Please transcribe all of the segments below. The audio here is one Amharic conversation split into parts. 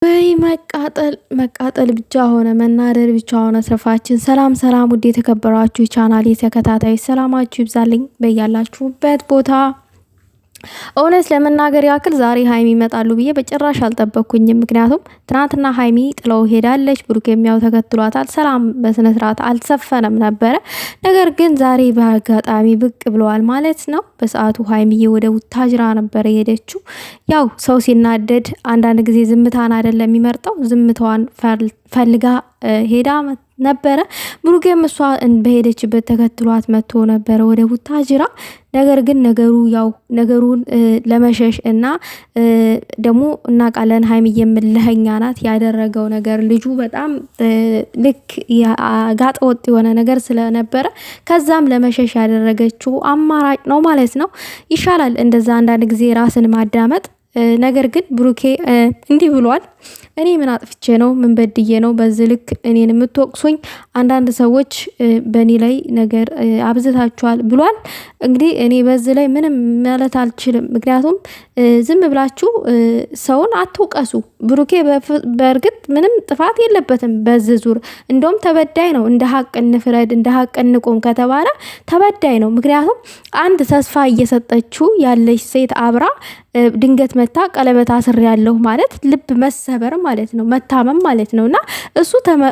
ወይ መቃጠል ብቻ ሆነ መናደድ ብቻ ሆነ ስርፋችን። ሰላም ሰላም፣ ውድ የተከበራችሁ ቻናሌ ተከታታዮች ሰላማችሁ ይብዛልኝ በያላችሁበት ቦታ። እውነት ለመናገር ያክል ዛሬ ሀይሚ ይመጣሉ ብዬ በጭራሽ አልጠበቅኩኝም። ምክንያቱም ትናንትና ሀይሚ ጥለው ሄዳለች፣ ብሩክ የሚያው ተከትሏታል። ሰላም በስነ ስርዓት አልሰፈነም ነበረ። ነገር ግን ዛሬ በአጋጣሚ ብቅ ብለዋል ማለት ነው። በሰዓቱ ሀይሚዬ ወደ ቡታጅራ ነበረ የሄደችው። ያው ሰው ሲናደድ አንዳንድ ጊዜ ዝምታን አይደለም የሚመርጠው፣ ዝምታዋን ፈልጋ ሄዳ ነበረ። ብሩኬም እሷ በሄደችበት ተከትሏት መጥቶ ነበረ ወደ ቡታጅራ። ነገር ግን ነገሩን ለመሸሽ እና ደግሞ እናውቃለን ሀይሚዬ የምልኸኛ ናት። ያደረገው ነገር ልጁ በጣም ልክ ጋጠ ወጥ የሆነ ነገር ስለነበረ ከዛም ለመሸሽ ያደረገችው አማራጭ ነው ማለት ነው። ይሻላል እንደዛ አንዳንድ ጊዜ ራስን ማዳመጥ። ነገር ግን ብሩኬ እንዲህ ብሏል። እኔ ምን አጥፍቼ ነው? ምን በድዬ ነው በዚህ ልክ እኔን የምትወቅሱኝ? አንዳንድ ሰዎች በእኔ ላይ ነገር አብዝታችኋል ብሏል። እንግዲህ እኔ በዚህ ላይ ምንም ማለት አልችልም። ምክንያቱም ዝም ብላችሁ ሰውን አትውቀሱ። ብሩኬ በእርግጥ ምንም ጥፋት የለበትም በዚህ ዙር። እንደውም ተበዳይ ነው። እንደ ሀቅ እንፍረድ፣ እንደ ሀቅ እንቆም ከተባለ ተበዳይ ነው። ምክንያቱም አንድ ተስፋ እየሰጠችው ያለች ሴት አብራ ድንገት መታ ቀለበት አስር ያለሁ ማለት ልብ መሰበር ማለት ነው፣ መታመም ማለት ነው። እና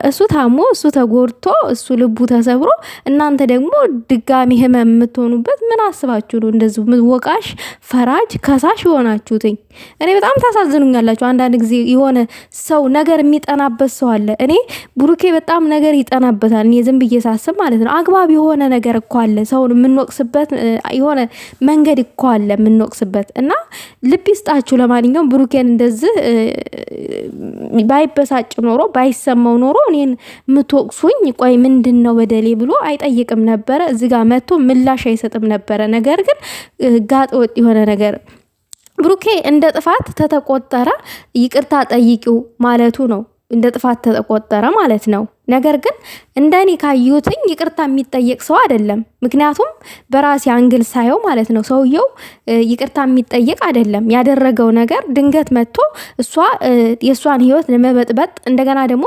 እሱ ታሞ እሱ ተጎድቶ እሱ ልቡ ተሰብሮ እናንተ ደግሞ ድጋሚ ህመም የምትሆኑበት ምን አስባችሁ ነው? እንደዚሁ ወቃሽ ፈራጅ ከሳሽ የሆናችሁትኝ። እኔ በጣም ታሳዝኑኛላችሁ። አንዳንድ ጊዜ የሆነ ሰው ነገር የሚጠናበት ሰው አለ። እኔ ብሩኬ በጣም ነገር ይጠናበታል። እኔ ዝም ብዬ ሳስብ ማለት ነው። አግባብ የሆነ ነገር እኮ አለ፣ ሰውን የምንወቅስበት የሆነ መንገድ እኮ አለ የምንወቅስበት። እና ልብ ይስጣችሁ። ለማንኛውም ብሩኬን እንደዚህ ባይበሳጭ ኖሮ ባይሰማው ኖሮ እኔን የምትወቅሱኝ ቆይ ምንድን ነው በደሌ ብሎ አይጠይቅም ነበረ። እዚህ ጋር መጥቶ ምላሽ አይሰጥም ነበረ። ነገር ግን ጋጥ ወጥ የሆነ ነገር ብሩኬ እንደ ጥፋት ተተቆጠረ ይቅርታ ጠይቂው ማለቱ ነው። እንደ ጥፋት ተቆጠረ ማለት ነው። ነገር ግን እንደኔ ካዩትኝ ይቅርታ የሚጠየቅ ሰው አይደለም። ምክንያቱም በራሴ አንግል ሳየው ማለት ነው ሰውየው ይቅርታ የሚጠየቅ አይደለም። ያደረገው ነገር ድንገት መጥቶ የእሷን ህይወት ለመበጥበጥ እንደገና ደግሞ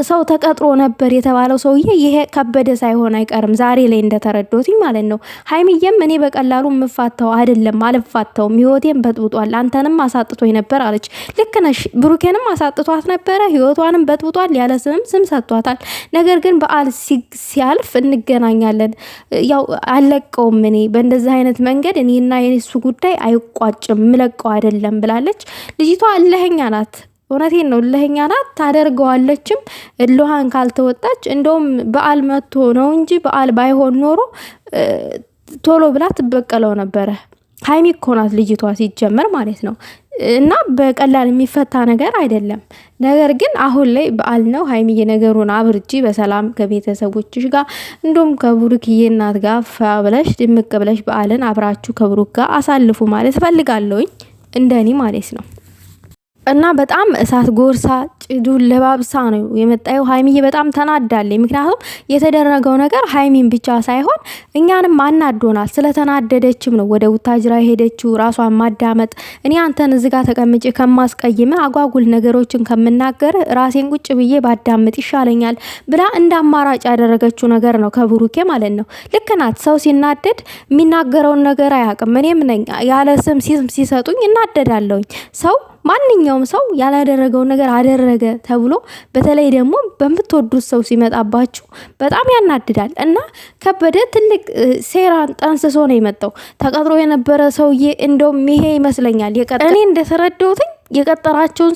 ሰው ተቀጥሮ ነበር የተባለው ሰውዬ ይሄ ከበደ ሳይሆን አይቀርም ዛሬ ላይ እንደተረዶት ማለት ነው። ሀይሚዬም እኔ በቀላሉ የምፋታው አይደለም፣ አልፋታውም፣ ህይወቴን በጥብጧል፣ አንተንም አሳጥቶኝ ነበር አለች። ልክ ነሽ። ብሩኬንም አሳጥቷት ነበረ፣ ህይወቷንም በጥብጧል፣ ያለ ስም ሰጥቷታል። ነገር ግን በዓል ሲያልፍ እንገናኛለን፣ ያው አለቀውም እኔ በእንደዚህ አይነት መንገድ እኔና የሱ ጉዳይ አይቋጭም፣ ምለቀው አይደለም ብላለች። ልጅቷ እልኸኛ ናት። እውነቴን ነው፣ እልኸኛ ናት። ታደርገዋለችም እልሃን ካልተወጣች። እንደውም በዓል መጥቶ ነው እንጂ በዓል ባይሆን ኖሮ ቶሎ ብላ ትበቀለው ነበረ። ሀይሚ እኮ ናት ልጅቷ ሲጀመር ማለት ነው። እና በቀላል የሚፈታ ነገር አይደለም። ነገር ግን አሁን ላይ በዓል ነው። ሀይሚዬ ነገሩን አብርጂ በሰላም ከቤተሰቦችሽ ጋር እንዲሁም ከብሩክዬ እናት ጋር ብለሽ ድምቅ ብለሽ በዓልን አብራችሁ ከብሩክ ጋር አሳልፉ ማለት ፈልጋለሁኝ፣ እንደኔ ማለት ነው። እና በጣም እሳት ጎርሳ ጭዱን ለባብሳ ነው የመጣው። ሀይሚዬ በጣም ተናዳለች። ምክንያቱም የተደረገው ነገር ሀይሚን ብቻ ሳይሆን እኛንም አናዶናል። ስለተናደደችም ነው ወደ ቡታጅራ ሄደችው ራሷን ማዳመጥ። እኔ አንተን እዚህ ጋር ተቀምጬ ከማስቀይም አጓጉል ነገሮችን ከምናገር ራሴን ቁጭ ብዬ ባዳምጥ ይሻለኛል ብላ እንደ አማራጭ ያደረገችው ነገር ነው ከብሩኬ ማለት ነው። ልክ ናት። ሰው ሲናደድ የሚናገረውን ነገር አያውቅም። እኔም ነኝ ያለ ስም ሲሰጡኝ እናደዳለሁኝ። ሰው ማንኛውም ሰው ያላደረገውን ነገር አደረገ ተብሎ በተለይ ደግሞ በምትወዱት ሰው ሲመጣባችሁ በጣም ያናድዳል። እና ከበደ ትልቅ ሴራን ጠንስሶ ነው የመጣው። ተቀጥሮ የነበረ ሰውዬ እንደውም ይሄ ይመስለኛል እኔ እንደተረዳሁትኝ የቀጠራቸውን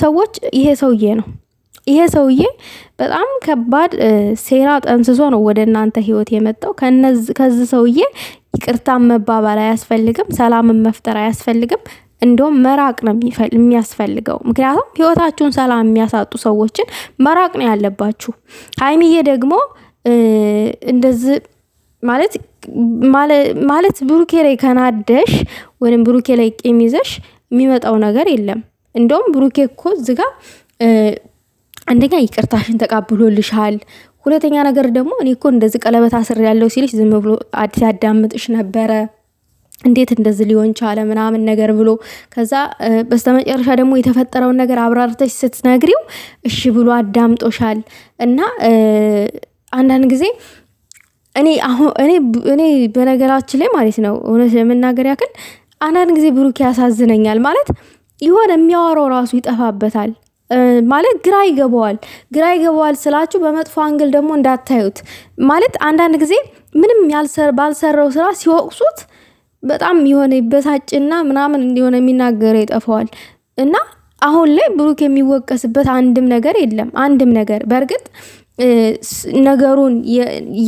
ሰዎች ይሄ ሰውዬ ነው። ይሄ ሰውዬ በጣም ከባድ ሴራ ጠንስሶ ነው ወደ እናንተ ህይወት የመጣው። ከዚህ ሰውዬ ይቅርታን መባባል አያስፈልግም፣ ሰላምን መፍጠር አያስፈልግም። እንደውም መራቅ ነው የሚያስፈልገው። ምክንያቱም ህይወታችሁን ሰላም የሚያሳጡ ሰዎችን መራቅ ነው ያለባችሁ። ሀይሚዬ ደግሞ እንደዚህ ማለት ብሩኬ ላይ ከናደሽ ወይም ብሩኬ ላይ ቂም ይዘሽ የሚመጣው ነገር የለም። እንደውም ብሩኬ እኮ ዝጋ አንደኛ ይቅርታሽን ተቀብሎልሻል። ሁለተኛ ነገር ደግሞ እኔ እኮ እንደዚህ ቀለበት አስር ያለው ሲልሽ ዝም ብሎ አዲስ ያዳምጥሽ ነበረ እንዴት እንደዚህ ሊሆን ቻለ ምናምን ነገር ብሎ ከዛ በስተመጨረሻ ደግሞ የተፈጠረውን ነገር አብራርተሽ ስትነግሪው እሺ ብሎ አዳምጦሻል። እና አንዳንድ ጊዜ እኔ በነገራችን ላይ ማለት ነው እውነት ለመናገር ያክል አንዳንድ ጊዜ ብሩኬ ያሳዝነኛል። ማለት የሆነ የሚያወራው ራሱ ይጠፋበታል ማለት ግራ ይገባዋል ስላችሁ በመጥፎ አንግል ደግሞ እንዳታዩት። ማለት አንዳንድ ጊዜ ምንም ባልሰራው ስራ ሲወቅሱት በጣም የሆነ ይበሳጭና ምናምን የሆነ የሚናገረው ይጠፋዋል። እና አሁን ላይ ብሩክ የሚወቀስበት አንድም ነገር የለም። አንድም ነገር በእርግጥ ነገሩን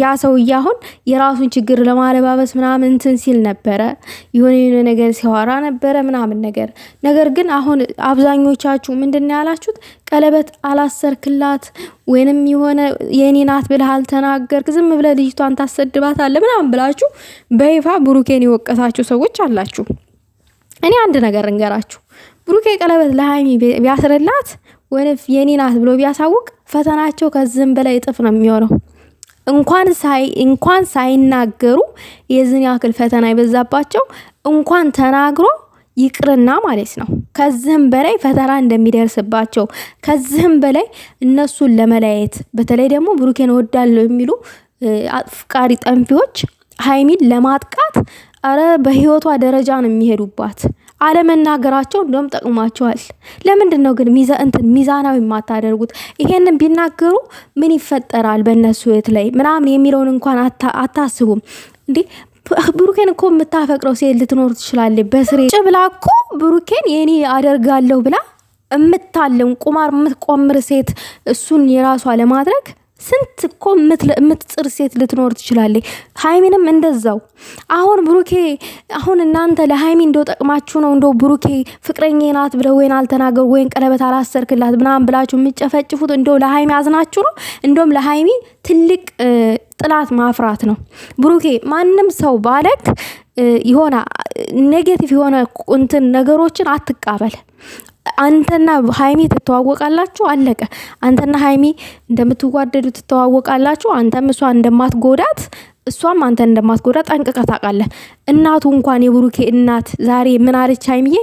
ያ ሰውዬ አሁን የራሱን ችግር ለማለባበስ ምናምን እንትን ሲል ነበረ የሆነ ነገር ሲያወራ ነበረ ምናምን ነገር ግን አሁን አብዛኞቻችሁ ምንድነው ያላችሁት? ቀለበት አላሰርክላት ወይንም የሆነ የኔ ናት ብለህ አልተናገርክ ዝም ብለህ ልጅቷን ታሰድባታለህ ምናምን ብላችሁ በይፋ ብሩኬን የወቀሳችሁ ሰዎች አላችሁ። እኔ አንድ ነገር እንገራችሁ፣ ብሩኬ ቀለበት ለሃይሚ ቢያስርላት ወይንም የኔ ናት ብሎ ቢያሳውቅ ፈተናቸው ከዚህም በላይ እጥፍ ነው የሚሆነው። እንኳን ሳይናገሩ የዝን ያክል ፈተና ይበዛባቸው እንኳን ተናግሮ ይቅርና ማለት ነው ከዚህም በላይ ፈተና እንደሚደርስባቸው ከዚህም በላይ እነሱን ለመለያየት በተለይ ደግሞ ብሩኬን ወዳለው የሚሉ አፍቃሪ ጠንፊዎች ሃይሚን ለማጥቃት በህይወቷ ደረጃ ነው የሚሄዱባት። አለመናገራቸው እንደውም ጠቅሟቸዋል። ለምንድነው ግን ሚዛናዊ የማታደርጉት? ይሄንን ቢናገሩ ምን ይፈጠራል በእነሱ ህይወት ላይ ምናምን የሚለውን እንኳን አታስቡም እንዴ? ብሩኬን እኮ የምታፈቅረው ሴት ልትኖር ትችላለች። በስሬ ጭብላ እኮ ብሩኬን የኔ አደርጋለሁ ብላ እምታለም ቁማር የምትቆምር ሴት እሱን የራሷ ለማድረግ ስንት እኮ የምትጽር ሴት ልትኖር ትችላለች። ሃይሚንም እንደዛው። አሁን እናንተ ለሃይሚ እንደው ጠቅማችሁ ነው እንደው ብሩኬ ፍቅረኛ ናት ብለው ወይን አልተናገሩ ወይን ቀለበት አላሰርክላት ምናምን ብላችሁ የምትጨፈጭፉት እንደው ለሃይሚ አዝናችሁ ነው። እንደውም ለሃይሚ ትልቅ ጥላት ማፍራት ነው። ብሩኬ ማንም ሰው ባለክ የሆነ ኔጌቲቭ የሆነ እንትን ነገሮችን አትቃበል። አንተና ሃይሚ ትተዋወቃላችሁ፣ አለቀ። አንተና ሃይሚ እንደምትዋደዱ ትተዋወቃላችሁ። አንተም እሷ እንደማትጎዳት እሷም አንተ እንደማትጎዳት ጠንቅቀህ ታውቃለህ። እናቱ እንኳን የብሩኬ እናት ዛሬ ምን አለች? ሃይሚዬ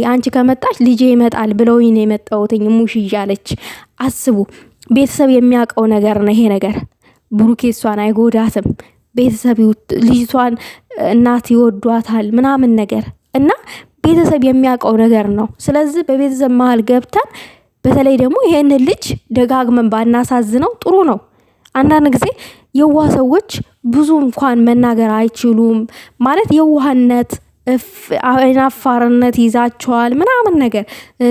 አንቺ ከመጣች ልጄ ይመጣል ብለውኝ ነው የመጣሁትኝ ሙሽ እያለች። አስቡ፣ ቤተሰብ የሚያውቀው ነገር ነው ይሄ ነገር። ብሩኬ እሷን አይጎዳትም። ቤተሰብ ልጅቷን እናት ይወዷታል ምናምን ነገር እና ቤተሰብ የሚያውቀው ነገር ነው። ስለዚህ በቤተሰብ መሀል ገብተን በተለይ ደግሞ ይሄንን ልጅ ደጋግመን ባናሳዝነው ጥሩ ነው። አንዳንድ ጊዜ የዋህ ሰዎች ብዙ እንኳን መናገር አይችሉም ማለት የዋህነት አይናፋርነት ይዛቸዋል ምናምን ነገር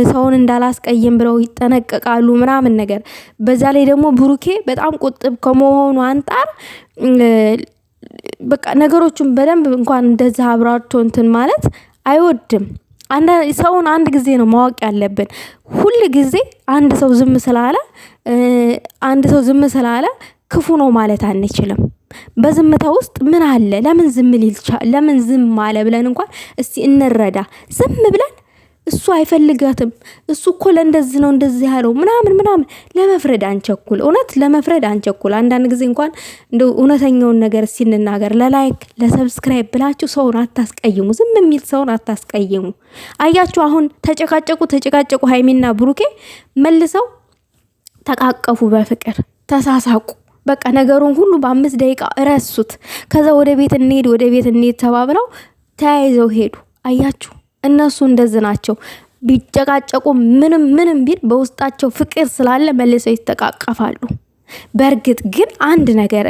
ሰውን እንዳላስቀይም ብለው ይጠነቀቃሉ ምናምን ነገር። በዛ ላይ ደግሞ ብሩኬ በጣም ቁጥብ ከመሆኑ አንጣር በቃ ነገሮችን በደንብ እንኳን እንደዛ አብራርቶ እንትን ማለት አይወድም። ሰውን አንድ ጊዜ ነው ማወቅ ያለብን። ሁል ጊዜ አንድ ሰው ዝም ስላለ ክፉ ነው ማለት አንችልም። በዝምታ ውስጥ ምን አለ? ለምን ዝም አለ ብለን እንኳን እስቲ እንረዳ። ዝም ብለን እሱ አይፈልጋትም እሱ እኮ ለእንደዚህ ነው እንደዚህ ያለው ምናምን ለመፍረድ አንቸኩል። እውነት ለመፍረድ አንቸኩል። አንዳንድ ጊዜ እንኳን እንደው እውነተኛውን ነገር ሲንናገር ለላይክ ለሰብስክራይብ ብላችሁ ሰውን አታስቀይሙ። ዝም የሚል ሰውን አታስቀይሙ። አያችሁ አሁን ተጨቃጨቁ ሃይሚና ብሩኬ መልሰው ተቃቀፉ፣ በፍቅር ተሳሳቁ። በቃ ነገሩን ሁሉ በ5 ደቂቃ ረሱት። ከዛ ወደ ቤት እንሄድ ተባብለው ተያይዘው ሄዱ። አያችሁ እነሱ እንደዚህ ናቸው። ቢጨቃጨቁ ምንም ቢል በውስጣቸው ፍቅር ስላለ መልሰው ይተቃቀፋሉ። በእርግጥ ግን አንድ ነገር